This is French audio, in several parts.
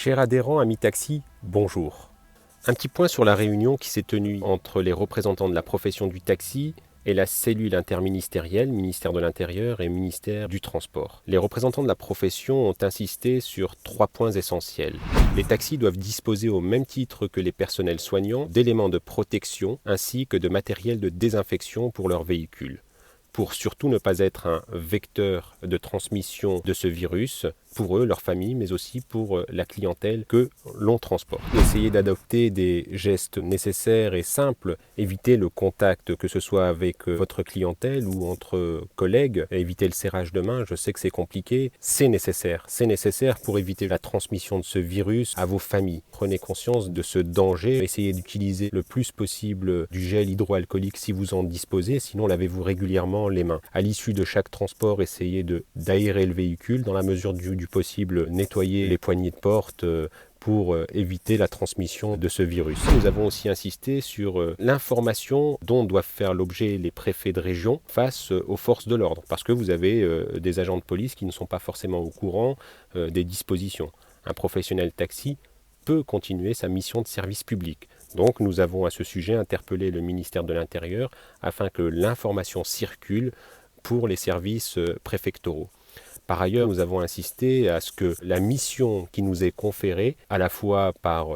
Chers adhérents, amis taxi, bonjour. Un petit point sur la réunion qui s'est tenue entre les représentants de la profession du taxi et la cellule interministérielle, ministère de l'Intérieur et ministère du Transport. Les représentants de la profession ont insisté sur 3 points essentiels. Les taxis doivent disposer au même titre que les personnels soignants d'éléments de protection ainsi que de matériel de désinfection pour leurs véhicules, pour surtout ne pas être un vecteur de transmission de ce virus pour eux, leur famille, mais aussi pour la clientèle que l'on transporte. Essayez d'adopter des gestes nécessaires et simples, éviter le contact, que ce soit avec votre clientèle ou entre collègues, éviter le serrage de main, je sais que c'est compliqué, c'est nécessaire pour éviter la transmission de ce virus à vos familles. Prenez conscience de ce danger, essayez d'utiliser le plus possible du gel hydroalcoolique si vous en disposez, sinon lavez-vous régulièrement les mains. À l'issue de chaque transport, essayez d'aérer le véhicule dans la mesure du possible, nettoyer les poignées de porte pour éviter la transmission de ce virus. Nous avons aussi insisté sur l'information dont doivent faire l'objet les préfets de région face aux forces de l'ordre, parce que vous avez des agents de police qui ne sont pas forcément au courant des dispositions. Un professionnel taxi peut continuer sa mission de service public. Donc nous avons à ce sujet interpellé le ministère de l'Intérieur afin que l'information circule pour les services préfectoraux. Par ailleurs, nous avons insisté à ce que la mission qui nous est conférée, à la fois par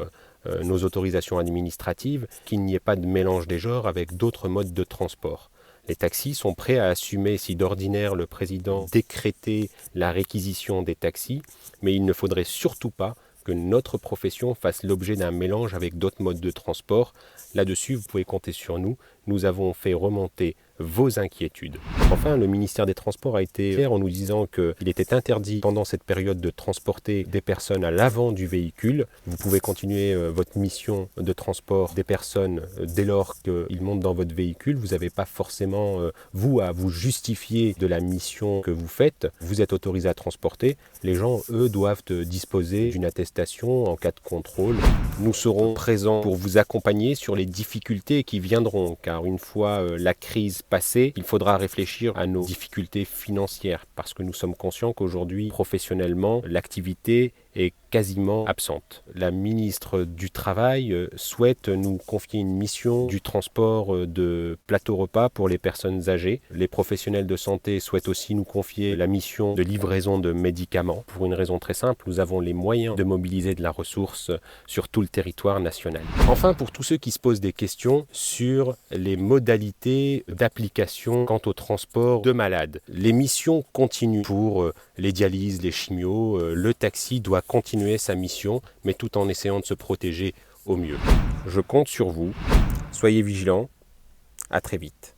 nos autorisations administratives, qu'il n'y ait pas de mélange des genres avec d'autres modes de transport. Les taxis sont prêts à assumer si d'ordinaire le président décrétait la réquisition des taxis, mais il ne faudrait surtout pas que notre profession fasse l'objet d'un mélange avec d'autres modes de transport. Là-dessus, vous pouvez compter sur nous. Nous avons fait remonter vos inquiétudes. Enfin, le ministère des Transports a été clair en nous disant qu'il était interdit pendant cette période de transporter des personnes à l'avant du véhicule. Vous pouvez continuer votre mission de transport des personnes dès lors qu'ils montent dans votre véhicule. Vous n'avez pas forcément, vous, à vous justifier de la mission que vous faites. Vous êtes autorisé à transporter. Les gens, eux, doivent disposer d'une attestation en cas de contrôle. Nous serons présents pour vous accompagner sur les difficultés qui viendront, car une fois la crise passée, il faudra réfléchir à nos difficultés financières, parce que nous sommes conscients qu'aujourd'hui, professionnellement, l'activité est quasiment absente. La ministre du Travail souhaite nous confier une mission du transport de plateau repas pour les personnes âgées. Les professionnels de santé souhaitent aussi nous confier la mission de livraison de médicaments. Pour une raison très simple, nous avons les moyens de mobiliser de la ressource sur tout le territoire national. Enfin, pour tous ceux qui se posent des questions sur les modalités d'application quant au transport de malades, les missions continuent pour les dialyses, les chimios, le taxi doit continuer sa mission, mais tout en essayant de se protéger au mieux. Je compte sur vous, soyez vigilants, à très vite.